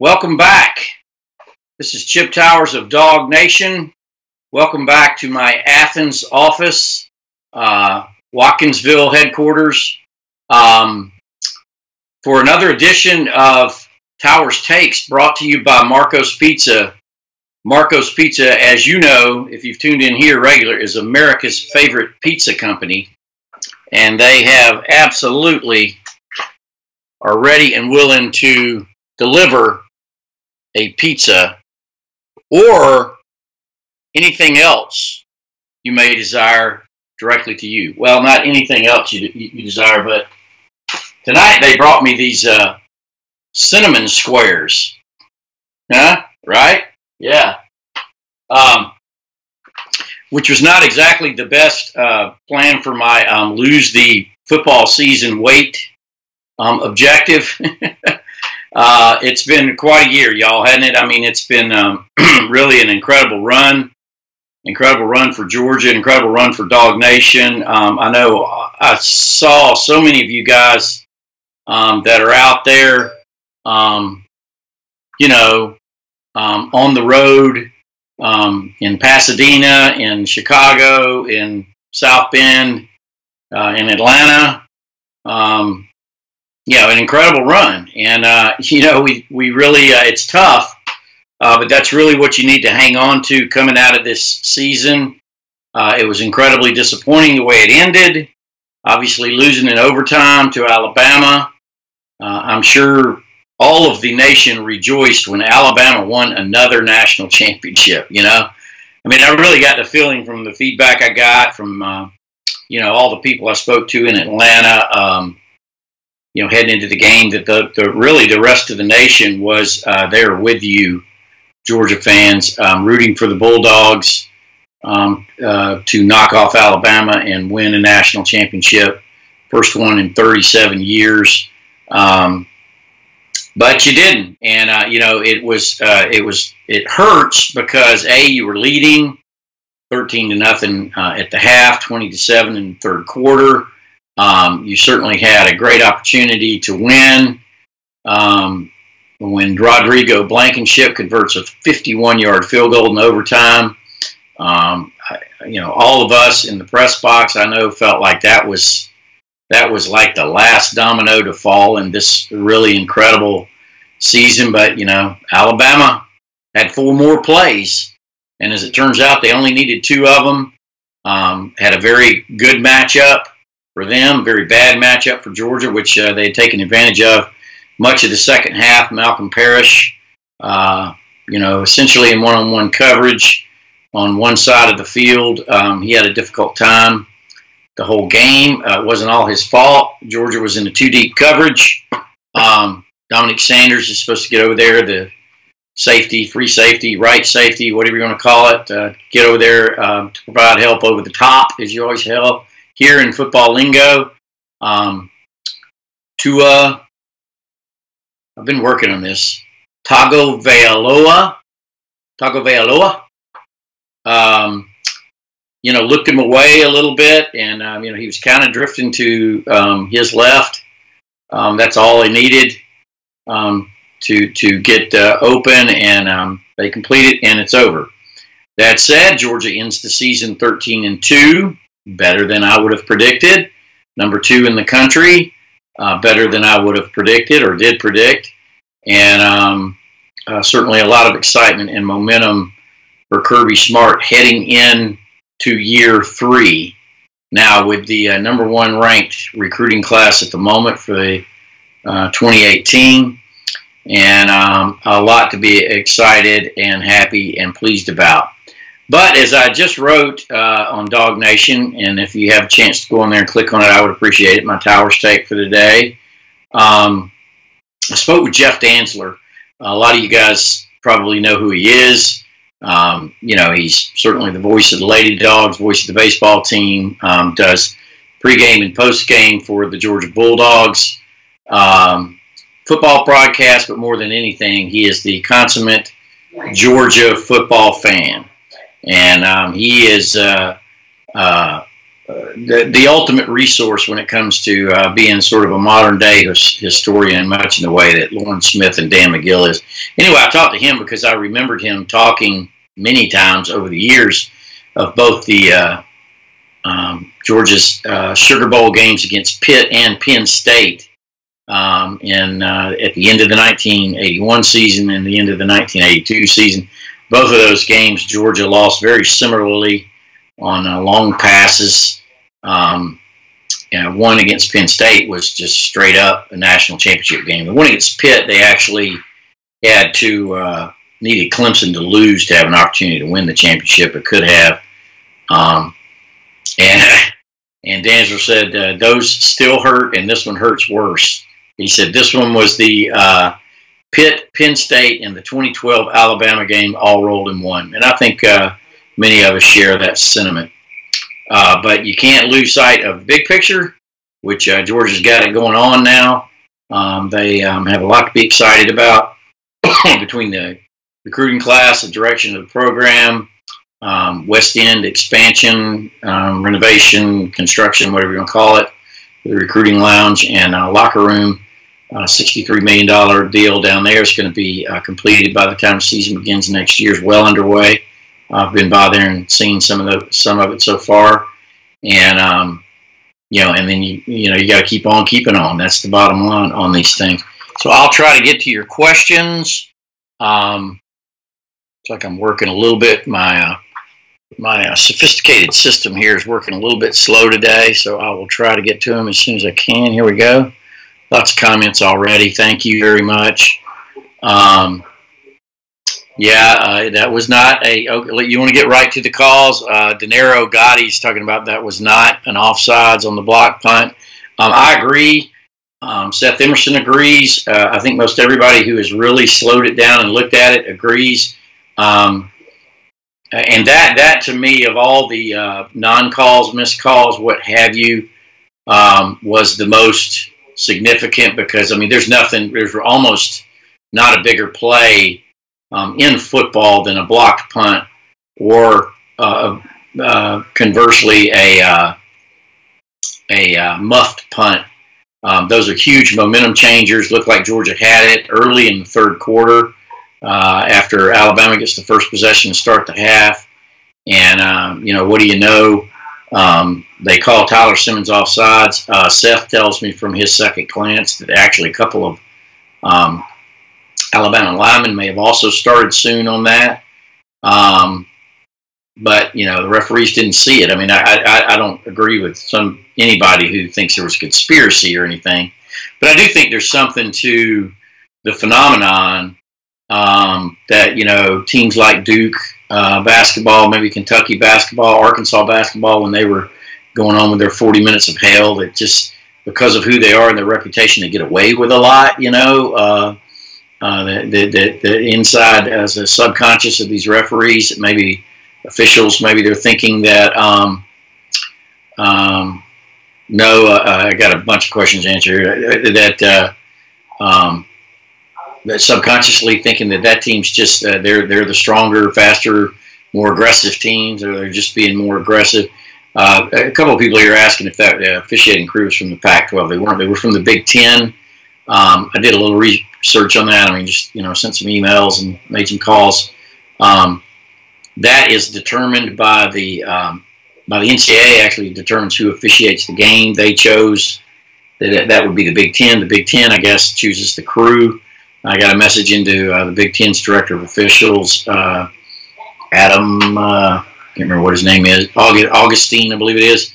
Welcome back. This is Chip Towers of Dog Nation. Welcome back to my Athens office, Watkinsville headquarters, for another edition of Towers Takes, brought to you by Marco's Pizza. Marco's Pizza, as you know, if you've tuned in here regular, is America's favorite pizza company. And they have absolutely are ready and willing to deliver a pizza or anything else you may desire directly to you. Well, not anything else you desire, but tonight they brought me these cinnamon squares. Huh? Right? Yeah. Which was not exactly the best plan for my lose the football season weight objective. It's been quite a year, y'all, hasn't it? I mean, it's been really an incredible run for Georgia, incredible run for Dog Nation. I know I saw so many of you guys that are out there, on the road, in Pasadena, in Chicago, in South Bend, in Atlanta. An incredible run. And, we really, it's tough, but that's really what you need to hang on to coming out of this season. It was incredibly disappointing the way it ended, obviously losing in overtime to Alabama. I'm sure all of the nation rejoiced when Alabama won another national championship, I mean, I really got the feeling from the feedback I got from, all the people I spoke to in Atlanta, heading into the game, that the rest of the nation was there with you, Georgia fans, rooting for the Bulldogs to knock off Alabama and win a national championship, first one in 37 years. But you didn't, and it hurts because you were leading 13-0 at the half, 20-7 in the third quarter. You certainly had a great opportunity to win when Rodrigo Blankenship converts a 51-yard field goal in overtime. All of us in the press box, I know, felt like that was like the last domino to fall in this really incredible season. But, Alabama had 4 more plays, and as it turns out, they only needed 2 of them. Had a very good matchup for them, very bad matchup for Georgia, which they had taken advantage of much of the second half. Malcolm Parrish, essentially in one-on-one coverage on one side of the field. He had a difficult time the whole game. It wasn't all his fault. Georgia was in a 2-deep coverage. Dominic Sanders is supposed to get over there, the safety, free safety, right safety, whatever you want to call it, get over there to provide help over the top, as you always help here in football lingo. I've been working on this. Tagovailoa, looked him away a little bit, and he was kind of drifting to his left. That's all they needed to get open, and they complete it, and it's over. That said, Georgia ends the season 13-2, better than I would have predicted. Number 2 in the country, better than I would have predicted or did predict, and certainly a lot of excitement and momentum for Kirby Smart heading in to year 3. Now with the number 1 ranked recruiting class at the moment for the 2018, and a lot to be excited and happy and pleased about. But as I just wrote on Dog Nation, and if you have a chance to go on there and click on it, I would appreciate it, my Towers take for the day. I spoke with Jeff Dantzler. A lot of you guys probably know who he is. He's certainly the voice of the Lady Dogs, voice of the baseball team, does pregame and postgame for the Georgia Bulldogs. Football broadcast, but more than anything, he is the consummate Georgia football fan. And he is the ultimate resource when it comes to being sort of a modern day historian, much in the way that Lawrence Smith and Dan McGill is. Anyway, I talked to him because I remembered him talking many times over the years of both the Georgia's Sugar Bowl games against Pitt and Penn State at the end of the 1981 season and the end of the 1982 season. Both of those games, Georgia lost very similarly on long passes. One against Penn State was just straight up a national championship game. The one against Pitt, they actually had to needed Clemson to lose to have an opportunity to win the championship. It could have. And Danzer said those still hurt, and this one hurts worse. He said this one was the Pitt, Penn State, and the 2012 Alabama game all rolled in one. And I think many of us share that sentiment. But you can't lose sight of the big picture, which Georgia's got it going on now. They have a lot to be excited about between the recruiting class, the direction of the program, West End expansion, renovation, construction, whatever you want to call it, the recruiting lounge, and locker room. $63 million deal down there is going to be completed by the time the season begins next year. Is well underway. I've been by there and seen some of it so far, and and then you got to keep on keeping on. That's the bottom line on these things. So I'll try to get to your questions. It's like I'm working a little bit. My sophisticated system here is working a little bit slow today, so I will try to get to them as soon as I can. Here we go. Lots of comments already. Thank you very much. That was not a. You want to get right to the calls. Denaro Gotti's talking about that was not an offsides on the block punt. I agree. Seth Emerson agrees. I think most everybody who has really slowed it down and looked at it agrees. And that to me, of all the non-calls, missed calls, what have you, was the most significant because, there's almost not a bigger play in football than a blocked punt or conversely a muffed punt. Those are huge momentum changers. Looked like Georgia had it early in the third quarter after Alabama gets the first possession to start the half. And, what do you know? They call Tyler Simmons offsides. Seth tells me from his second glance that actually a couple of Alabama linemen may have also started soon on that. But, the referees didn't see it. I don't agree with anybody who thinks there was conspiracy or anything. But I do think there's something to the phenomenon that, teams like Duke basketball, maybe Kentucky basketball, Arkansas basketball, when they were going on with their 40 minutes of hell, that just because of who they are and their reputation, they get away with a lot, the inside as a subconscious of these referees, maybe officials, maybe they're thinking that, I got a bunch of questions answered, that subconsciously thinking that team's just, they're the stronger, faster, more aggressive teams, or they're just being more aggressive. A couple of people here are asking if that officiating crew was from the Pac-12. They weren't. They were from the Big Ten. I did a little research on that. Sent some emails and made some calls. That is determined by the NCAA. Actually determines who officiates the game. They chose that would be the Big Ten. The Big Ten, I guess, chooses the crew. I got a message into the Big Ten's director of officials, Adam. Can't remember what his name is. Augustine, I believe it is.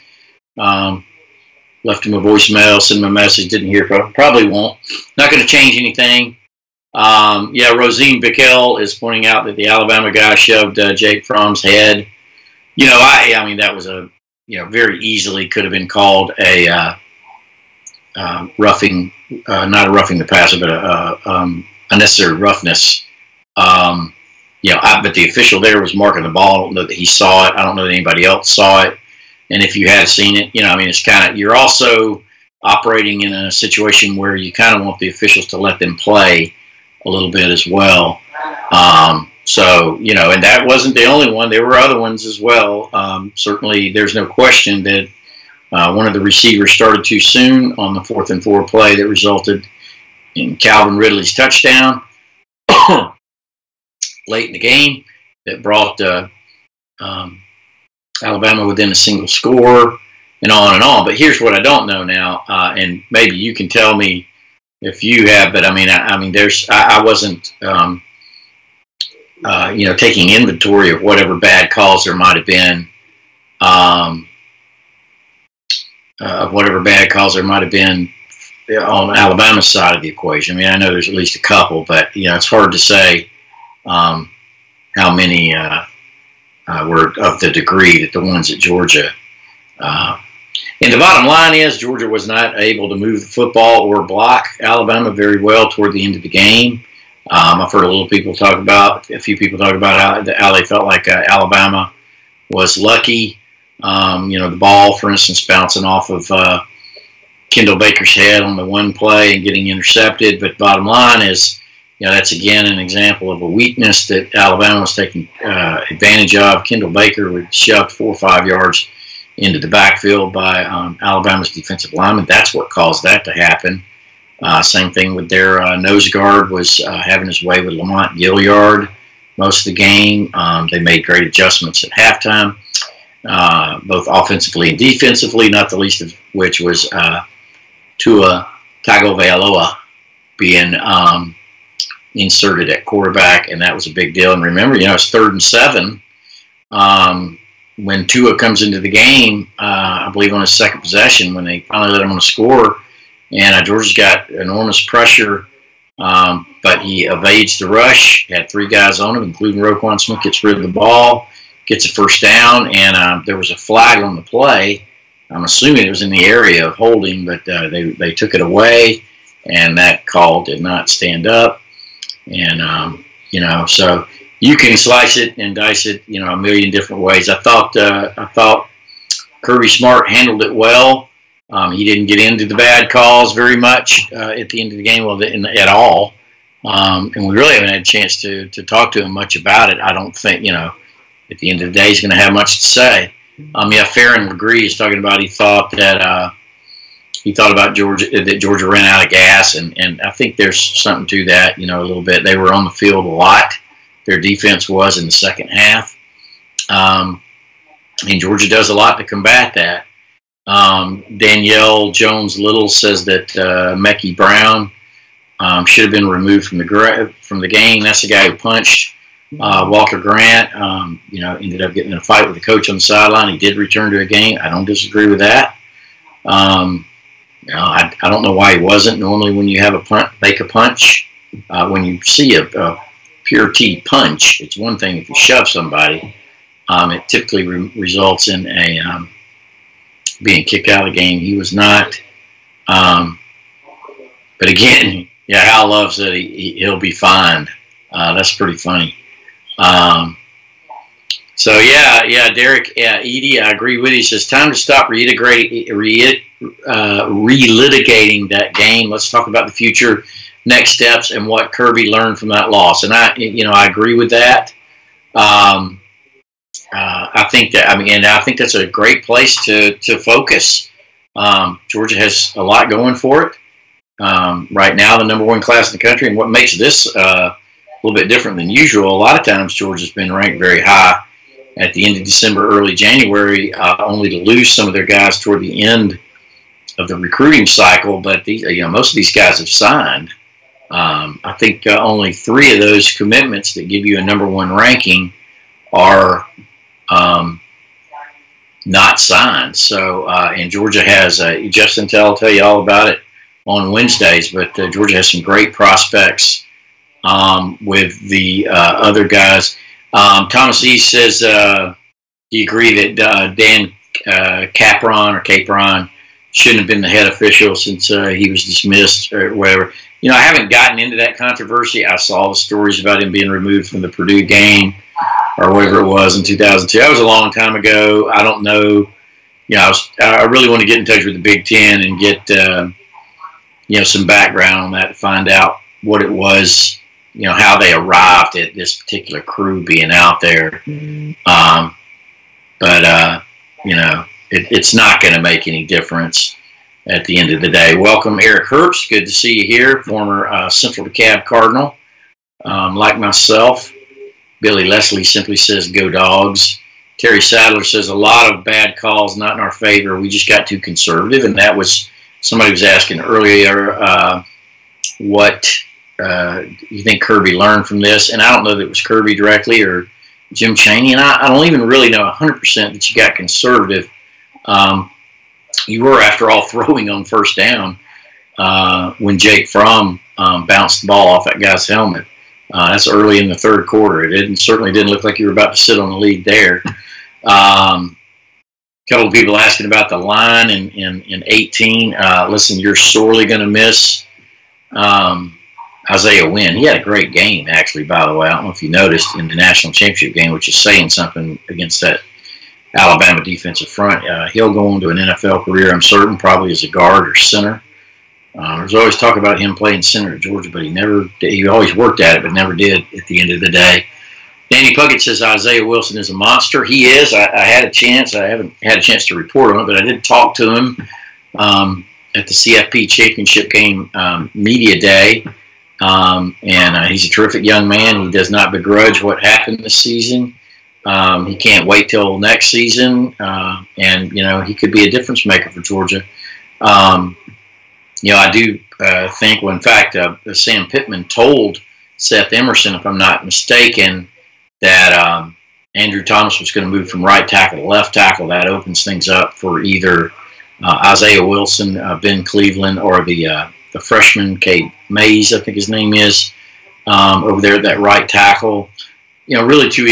Left him a voicemail, sent him a message, didn't hear from him. Probably won't. Not going to change anything. Rosine Bickel is pointing out that the Alabama guy shoved Jake Fromm's head. That was very easily could have been called a roughing, not a roughing the passer, but unnecessary roughness. But the official there was marking the ball. I don't know that he saw it. I don't know that anybody else saw it. And if you had seen it, it's kind of, you're also operating in a situation where you kind of want the officials to let them play a little bit as well. And that wasn't the only one. There were other ones as well. Certainly there's no question that One of the receivers started too soon on the 4th and 4 play that resulted in Calvin Ridley's touchdown late in the game that brought Alabama within a single score, and on and on. But here's what I don't know now, and maybe you can tell me if you have. But I wasn't, taking inventory of whatever bad calls there might have been, on Alabama's side of the equation. I mean, I know there's at least a couple, but it's hard to say how many were of the degree that the ones at Georgia. And the bottom line is Georgia was not able to move the football or block Alabama very well toward the end of the game. I've heard a few people talk about how they felt like Alabama was lucky. The ball, for instance, bouncing off of Kendall Baker's head on the one play and getting intercepted. But bottom line is, that's again an example of a weakness that Alabama was taking advantage of. Kendall Baker was shoved 4 or 5 yards into the backfield by Alabama's defensive lineman. That's what caused that to happen. Same thing with their nose guard was having his way with Lamont Gilliard most of the game. They made great adjustments at halftime, both offensively and defensively, not the least of which was Tua Tagovailoa being inserted at quarterback, and that was a big deal. And remember, it's 3rd and 7. When Tua comes into the game, I believe on his second possession, when they finally let him on a score, and Georgia's got enormous pressure, but he evades the rush, had 3 guys on him, including Roquan Smith, gets rid of the ball, gets a first down, and there was a flag on the play. I'm assuming it was in the area of holding, but they took it away, and that call did not stand up. And, so you can slice it and dice it, a million different ways. I thought Kirby Smart handled it well. He didn't get into the bad calls very much at the end of the game, at all. And we really haven't had a chance to talk to him much about it. I don't think, at the end of the day, he's going to have much to say. Farron Legree is talking about he thought about Georgia, that Georgia ran out of gas, and I think there's something to that, a little bit. They were on the field a lot. Their defense was in the second half. And Georgia does a lot to combat that. Danielle Jones-Little says that Mekhi Brown should have been removed from the game. That's the guy who punched Walker Grant. Ended up getting in a fight with the coach on the sideline. He did return to a game. I don't disagree with that. I don't know why he wasn't. Normally, when you have make a punch, when you see a pure T punch, it's one thing if you shove somebody. It typically results in a being kicked out of the game. He was not. But again, Hal Love said he'll be fined. That's pretty funny. Derek Edie, I agree with you. He says, time to stop relitigating that game. Let's talk about the future, next steps, and what Kirby learned from that loss. And I agree with that. I think that's a great place to focus. Georgia has a lot going for it. Right now, the #1 class in the country, and what makes this a little bit different than usual, a lot of times Georgia's been ranked very high at the end of December, early January, only to lose some of their guys toward the end of the recruiting cycle. But most of these guys have signed. I think only 3 of those commitments that give you a #1 ranking are not signed. So, and Georgia has Justin Tell will tell you all about it on Wednesdays. But Georgia has some great prospects with the other guys. Thomas East says he agreed that Dan Capron shouldn't have been the head official since he was dismissed or whatever. I haven't gotten into that controversy. I saw the stories about him being removed from the Purdue game or whatever it was in 2002. That was a long time ago. I don't know. I really want to get in touch with the Big Ten and get some background on that to find out what it was, how they arrived at this particular crew being out there. it's not going to make any difference at the end of the day. Welcome, Eric Herbst. Good to see you here, former Central DeKalb Cardinal. Like myself, Billy Leslie simply says, "Go Dogs." Terry Sadler says, "A lot of bad calls, not in our favor. We just got too conservative." And that was, somebody was asking earlier, what you think Kirby learned from this. And I don't know that it was Kirby directly or Jim Chaney. And I don't even really know 100% that you got conservative. You were, after all, throwing on first down when Jake Fromm bounced the ball off that guy's helmet. That's early in the third quarter. It certainly didn't look like you were about to sit on the lead there. A couple of people asking about the line in 18. Listen, you're sorely going to miss Isaiah Wynn. He had a great game, actually, by the way. I don't know if you noticed in the national championship game, which is saying something against that Alabama defensive front. He'll go on to an NFL career, I'm certain, probably as a guard or center. There's always talk about him playing center at Georgia, but he always worked at it, but never did at the end of the day. Danny Puckett says Isaiah Wilson is a monster. He is. I had a chance. I haven't had a chance to report on it, but I did talk to him at the CFP championship game media day. And he's a terrific young man. He does not begrudge what happened this season. He can't wait till next season. And, he could be a difference maker for Georgia. I do think, well, in fact, Sam Pittman told Seth Emerson, if I'm not mistaken, that Andrew Thomas was going to move from right tackle to left tackle. That opens things up for either Isaiah Wilson, Ben Cleveland, or the freshman, Cade Mays, I think his name is, over there at that right tackle. Really too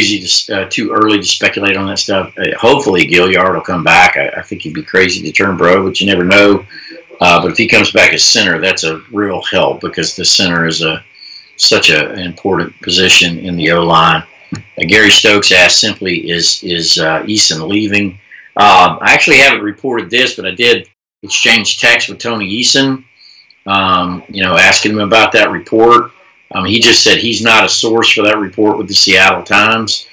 early to speculate on that stuff. Hopefully Gilliard will come back. I think he'd be crazy to turn pro, but you never know. But if he comes back as center, that's a real help, because the center is such an important position in the O-line. Gary Stokes asked simply, is Eason leaving? I actually haven't reported this, but I did exchange texts with Tony Eason, asking him about that report. He just said he's not a source for that report with the Seattle Times.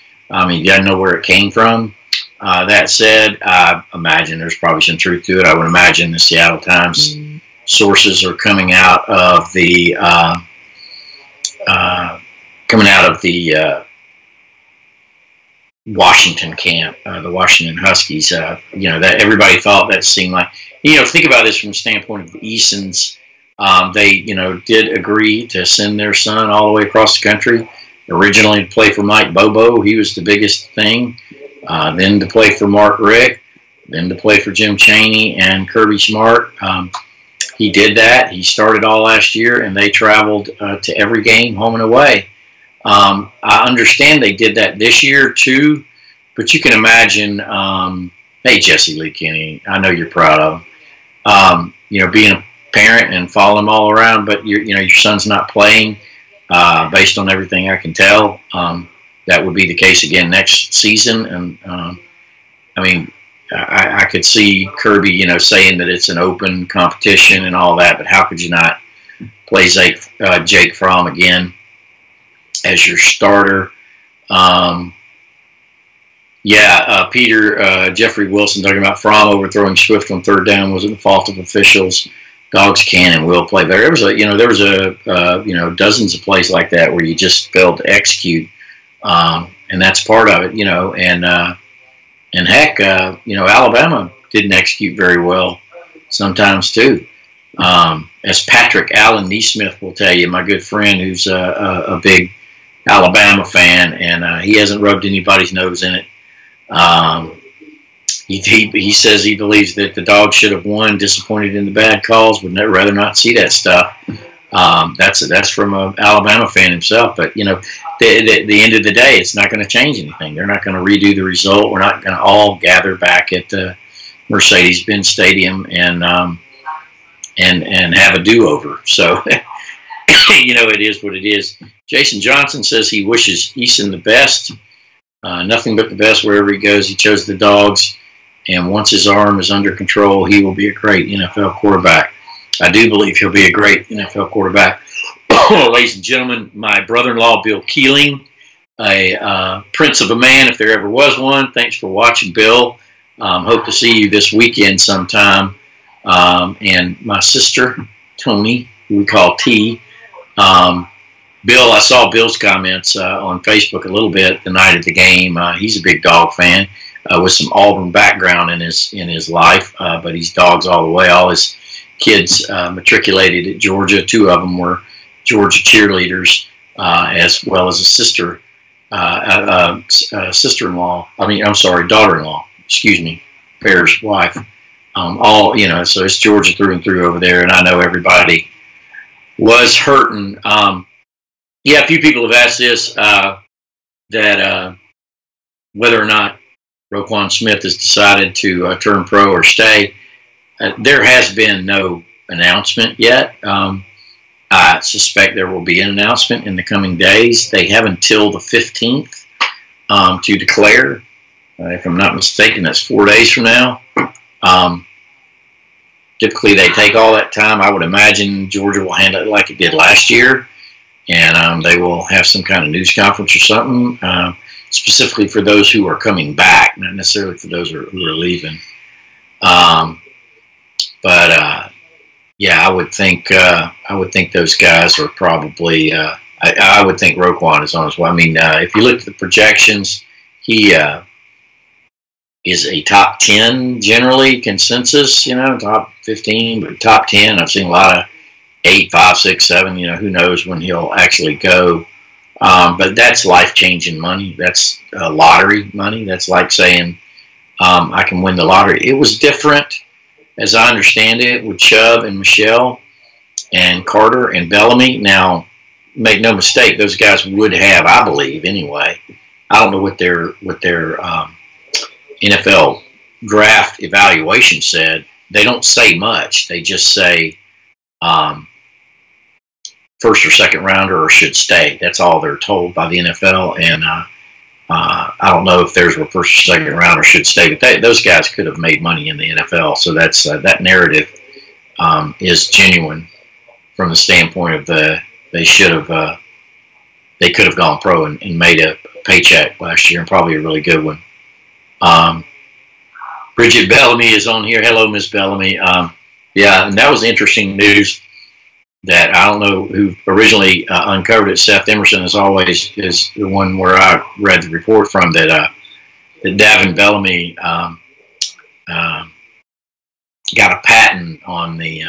He doesn't know where it came from. That said, I imagine there's probably some truth to it. I would imagine the Seattle Times sources are coming out of the Washington camp, the Washington Huskies. That everybody thought that seemed like, think about this from the standpoint of the Easons. They, did agree to send their son all the way across the country. Originally to play for Mike Bobo, he was the biggest thing. Then to play for Mark Richt, then to play for Jim Chaney and Kirby Smart. He did that. He started all last year, and they traveled to every game, home and away. I understand they did that this year too, but you can imagine. Hey, Jesse Lee Kinney, I know you're proud of him. Being a parent and following them all around, but your son's not playing. Based on everything I can tell, that would be the case again next season. And I could see Kirby, saying that it's an open competition and all that, but how could you not play Jake Fromm again as your starter? Peter, Jeffrey Wilson talking about Fromm overthrowing Swift on third down wasn't the fault of officials. Dogs can and will play better. There was dozens of plays like that where you just failed to execute, and that's part of it. And heck, Alabama didn't execute very well sometimes too. As Patrick Allen Neesmith will tell you, my good friend who's a big Alabama fan, and he hasn't rubbed anybody's nose in it. He says he believes that the Dogs should have won, disappointed in the bad calls, would rather not see that stuff. That's from an Alabama fan himself. But, at the end of the day, it's not going to change anything. They're not going to redo the result. We're not going to all gather back at the Mercedes-Benz Stadium and have a do-over. So, it is what it is. Jason Johnson says he wishes Eason the best. Nothing but the best wherever he goes. He chose the Dogs. And once his arm is under control, he will be a great NFL quarterback. I do believe he'll be a great NFL quarterback. Ladies and gentlemen, my brother-in-law, Bill Keeling, a prince of a man, if there ever was one. Thanks for watching, Bill. Hope to see you this weekend sometime. And my sister, Tony, who we call T. Bill, I saw Bill's comments on Facebook a little bit the night of the game. He's a big dog fan with some Auburn background in his life, but he's dogs all the way. All his kids matriculated at Georgia. 2 of them were Georgia cheerleaders, as well as a sister-in-law. Daughter-in-law. Excuse me, Bear's wife. All so it's Georgia through and through over there, and I know everybody was hurting. A few people have asked this that whether or not Roquan Smith has decided to turn pro or stay. There has been no announcement yet. I suspect there will be an announcement in the coming days. They have until the 15th to declare. If I'm not mistaken, that's 4 days from now. Typically, they take all that time. I would imagine Georgia will handle it like it did last year, and they will have some kind of news conference or something, specifically for those who are coming back, not necessarily for those who are leaving. I would think those guys are probably. I would think Roquan is on his way. I mean, if you look at the projections, he is a top 10 generally consensus. Top 15, but top 10. I've seen a lot of 8, 5, 6, 7. Who knows when he'll actually go? But that's life-changing money. That's lottery money. That's like saying I can win the lottery. It was different, as I understand it, with Chubb and Michelle and Carter and Bellamy. Now, make no mistake, those guys would have, I believe, anyway. I don't know what their NFL draft evaluation said. They don't say much. They just say first or second rounder or should stay. That's all they're told by the NFL. And I don't know if theirs were first or second rounder should stay, but those guys could have made money in the NFL. So that's that narrative is genuine from the standpoint of they could have gone pro and made a paycheck last year, and probably a really good one. Bridget Bellamy is on here. Hello, Miss Bellamy. And that was interesting news that I don't know who originally uncovered it. Seth Emerson, as always, is the one where I read the report from that Davin Bellamy got a patent on the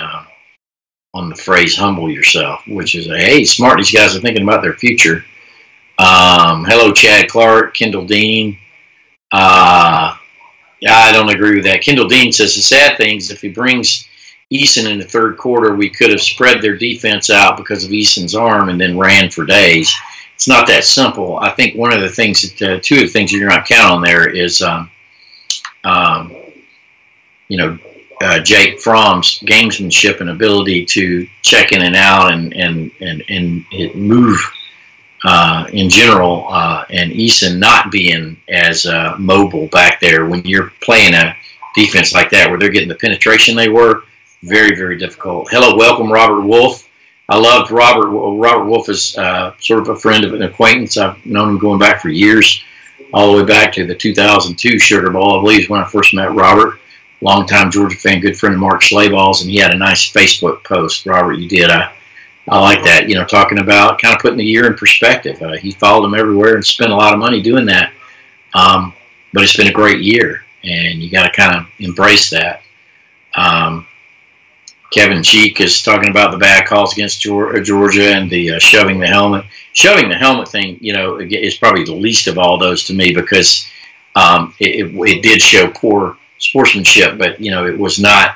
phrase "humble yourself," which is hey, smart. These guys are thinking about their future. Hello, Chad Clark, Kendall Dean. I don't agree with that. Kendall Dean says the sad thing is if he brings Eason in the third quarter, we could have spread their defense out because of Eason's arm and then ran for days. It's not that simple. I think one of the things that two of the things you're not counting on there is, Jake Fromm's gamesmanship and ability to check in and out and move in general, and Eason not being as mobile back there when you're playing a defense like that where they're getting the penetration they were. Very, very difficult. Hello, welcome, Robert Wolf. I loved Robert. Robert Wolf is sort of a friend of an acquaintance. I've known him going back for years, all the way back to the 2002 Sugar Bowl, I believe, is when I first met Robert. Longtime Georgia fan, good friend of Mark Schlaball's, and he had a nice Facebook post. Robert, you did. I like that, talking about kind of putting the year in perspective. He followed him everywhere and spent a lot of money doing that. But it's been a great year, and you got to kind of embrace that. Kevin Cheek is talking about the bad calls against Georgia and the shoving the helmet. Shoving the helmet thing, is probably the least of all those to me because it did show poor sportsmanship, but, it was not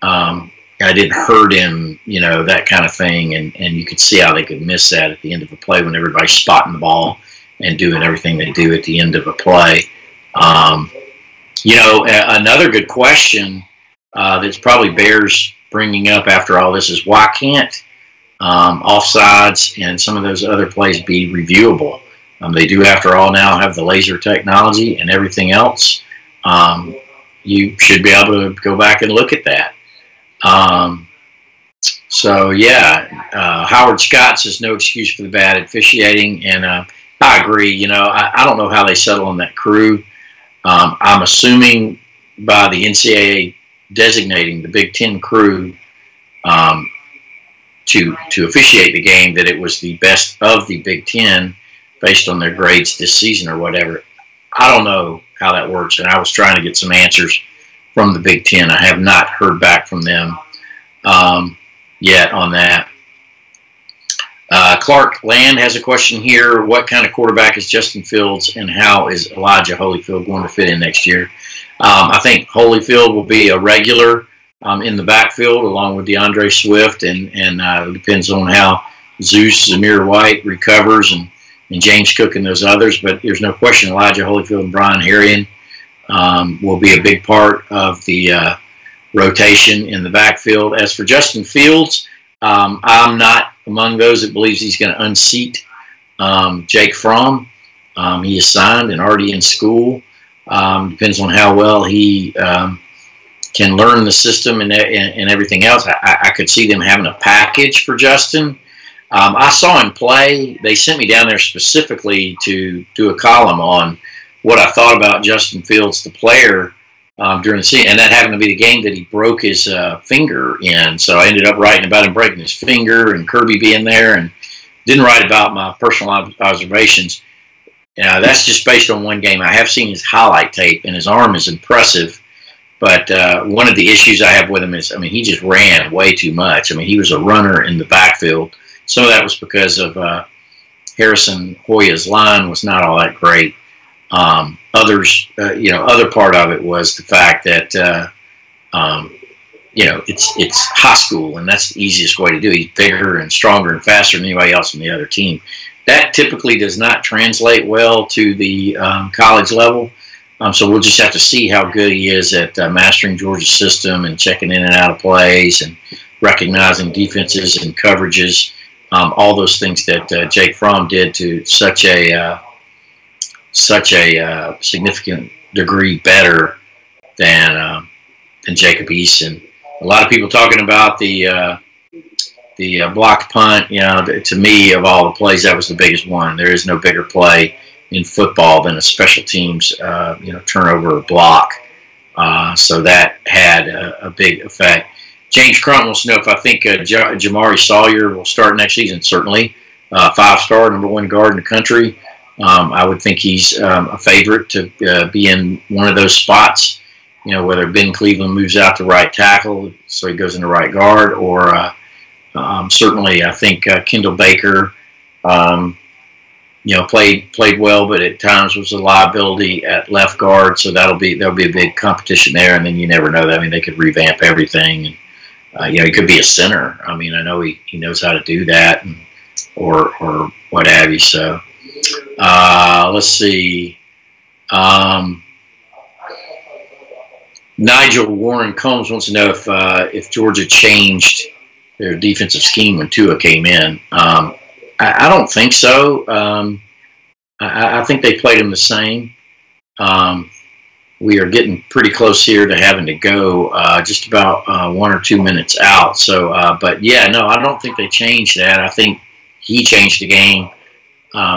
I didn't hurt him, that kind of thing. And you could see how they could miss that at the end of a play when everybody's spotting the ball and doing everything they do at the end of a play. Another good question that's probably bears bringing up after all this is why can't offsides and some of those other plays be reviewable? They do, after all, now have the laser technology and everything else. You should be able to go back and look at that. Howard Scott says no excuse for the bad officiating, and I agree. I don't know how they settle on that crew. I'm assuming by the NCAA designating the Big Ten crew to officiate the game, that it was the best of the Big Ten based on their grades this season or whatever. I don't know how that works, and I was trying to get some answers from the Big Ten. I have not heard back from them yet on that. Clark Land has a question here. What kind of quarterback is Justin Fields, and how is Elijah Holyfield going to fit in next year? I think Holyfield will be a regular in the backfield along with DeAndre Swift, and it depends on how Zeus, Zamir White recovers, and James Cook and those others. But there's no question Elijah Holyfield and Brian Herrien will be a big part of the rotation in the backfield. As for Justin Fields, I'm not among those that believes he's going to unseat Jake Fromm. He is signed and already in school. Depends on how well he can learn the system and everything else. I could see them having a package for Justin. I saw him play. They sent me down there specifically to do a column on what I thought about Justin Fields, the player, during the season. And that happened to be the game that he broke his finger in. So I ended up writing about him breaking his finger and Kirby being there, and didn't write about my personal observations. That's just based on one game. I have seen his highlight tape, and his arm is impressive. But one of the issues I have with him is, he just ran way too much. He was a runner in the backfield. Some of that was because of Harrison Hoya's line was not all that great. Other part of it was the fact that, it's high school, and that's the easiest way to do it. He's bigger and stronger and faster than anybody else on the other team. That typically does not translate well to the college level. So we'll just have to see how good he is at mastering Georgia's system and checking in and out of plays and recognizing defenses and coverages, all those things that Jake Fromm did to such a significant degree better than Jacob Eason. A lot of people talking about the blocked punt. To me, of all the plays, that was the biggest one. There is no bigger play in football than a special teams turnover or block. So that had a big effect. James Crump wants to know if I think Jamari Sawyer will start next season. Certainly, 5-star, #1 guard in the country. I would think he's a favorite to be in one of those spots. Whether Ben Cleveland moves out to right tackle, so he goes into right guard, or certainly I think Kendall Baker, played well, but at times was a liability at left guard. So there'll be a big competition there, and then you never know that. They could revamp everything, and he could be a center. I know he knows how to do that, or what have you. So let's see. Nigel Warren Combs wants to know if Georgia changed their defensive scheme when Tua came in. I don't think so. I think they played him the same. We are getting pretty close here to having to go just about 1 or 2 minutes out. So, but yeah, no, I don't think they changed that. I think he changed the game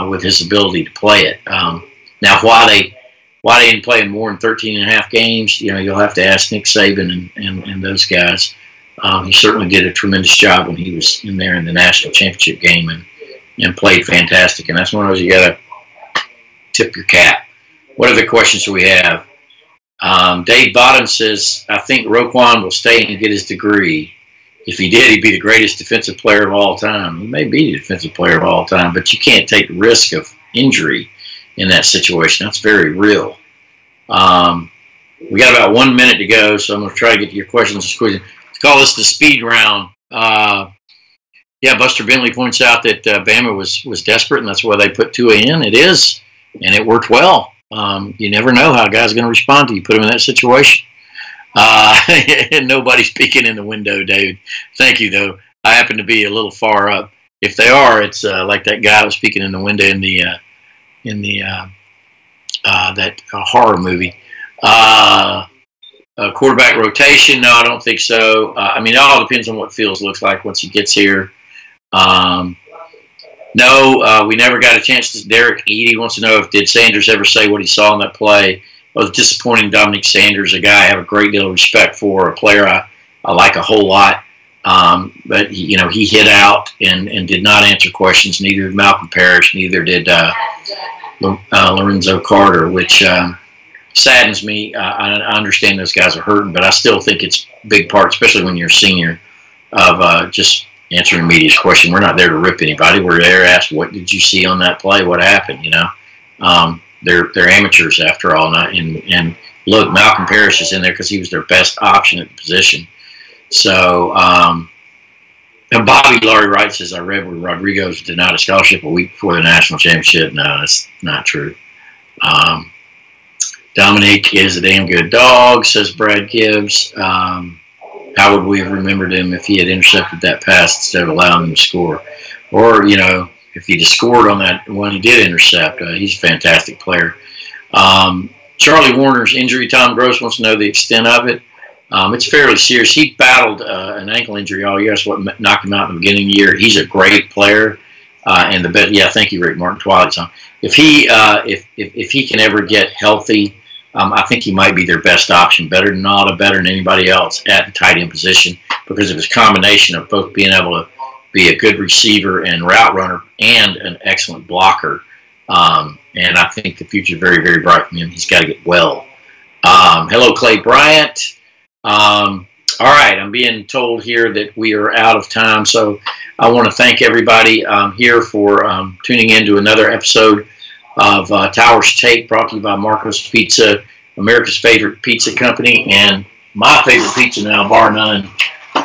with his ability to play it. Now, why they didn't play him more than 13 and a half games, you'll have to ask Nick Saban and those guys. He certainly did a tremendous job when he was in there in the national championship game and played fantastic. And that's one of those you got to tip your cap. What other questions do we have? Dave Bottom says, I think Roquan will stay and get his degree. If he did, he'd be the greatest defensive player of all time. He may be the defensive player of all time, but you can't take the risk of injury in that situation. That's very real. We got about 1 minute to go, so I'm going to try to get to your questions as quickly. Let's call this the speed round. Buster Bentley points out that Bama was desperate, and that's why they put Tua in. It is, and it worked well. You never know how a guy's going to respond to you. Put him in that situation. And nobody's peeking in the window, David. Thank you, though. I happen to be a little far up. If they are, it's like that guy was peeking in the window in that horror movie. Quarterback rotation? No, I don't think so. It all depends on what Fields looks like once he gets here. No, we never got a chance to. Derek Eady wants to know did Sanders ever say what he saw in that play? was disappointed in Dominic Sanders, a guy I have a great deal of respect for, a player I like a whole lot. But he hit out and did not answer questions. Neither did Malcolm Parrish. Neither did Lorenzo Carter, which saddens me. I understand those guys are hurting, but I still think it's a big part, especially when you're a senior, of just answering the media's question. We're not there to rip anybody. We're there to ask, what did you see on that play? What happened? They're amateurs after all. And look, Malcolm Parrish is in there because he was their best option at the position. So, and Bobby Laurie Wright says, I read where Rodrigo's denied a scholarship a week before the national championship. No, that's not true. Dominique is a damn good dog, says Brad Gibbs. How would we have remembered him if he had intercepted that pass instead of allowing him to score? Or, if he'd have scored on that one he did intercept. He's a fantastic player. Charlie Warner's injury, Tom Gross wants to know the extent of it. It's fairly serious. He battled an ankle injury all year. That's what knocked him out in the beginning of the year. He's a great player. And the best, thank you, Rick Martin. Twilight Zone. If he can ever get healthy, I think he might be their best option, better than Nada, better than anybody else at the tight end position because of his combination of both being able to be a good receiver and route runner and an excellent blocker. And I think the future is very, very bright for him. He's got to get well. Hello, Clay Bryant. All right, I'm being told here that we are out of time, so I want to thank everybody here for tuning in to another episode of Towers Take, brought to you by Marco's Pizza, America's favorite pizza company, and my favorite pizza now, bar none.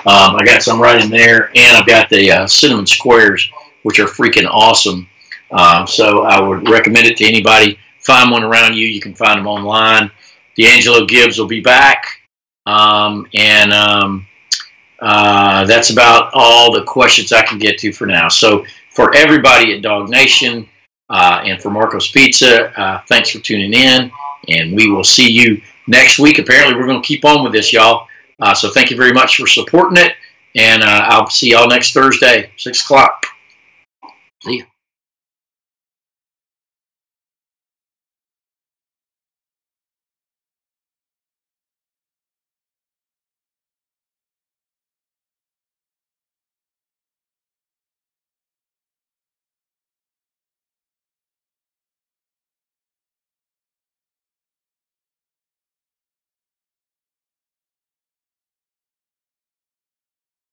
I got some right in there, and I've got the cinnamon squares, which are freaking awesome. So I would recommend it to anybody. Find one around you. You can find them online. D'Angelo Gibbs will be back. That's about all the questions I can get to for now. So for everybody at Dog Nation and for Marco's Pizza, thanks for tuning in, and we will see you next week. Apparently we're going to keep on with this, y'all. So thank you very much for supporting it, and I'll see y'all next Thursday, 6 o'clock. See ya.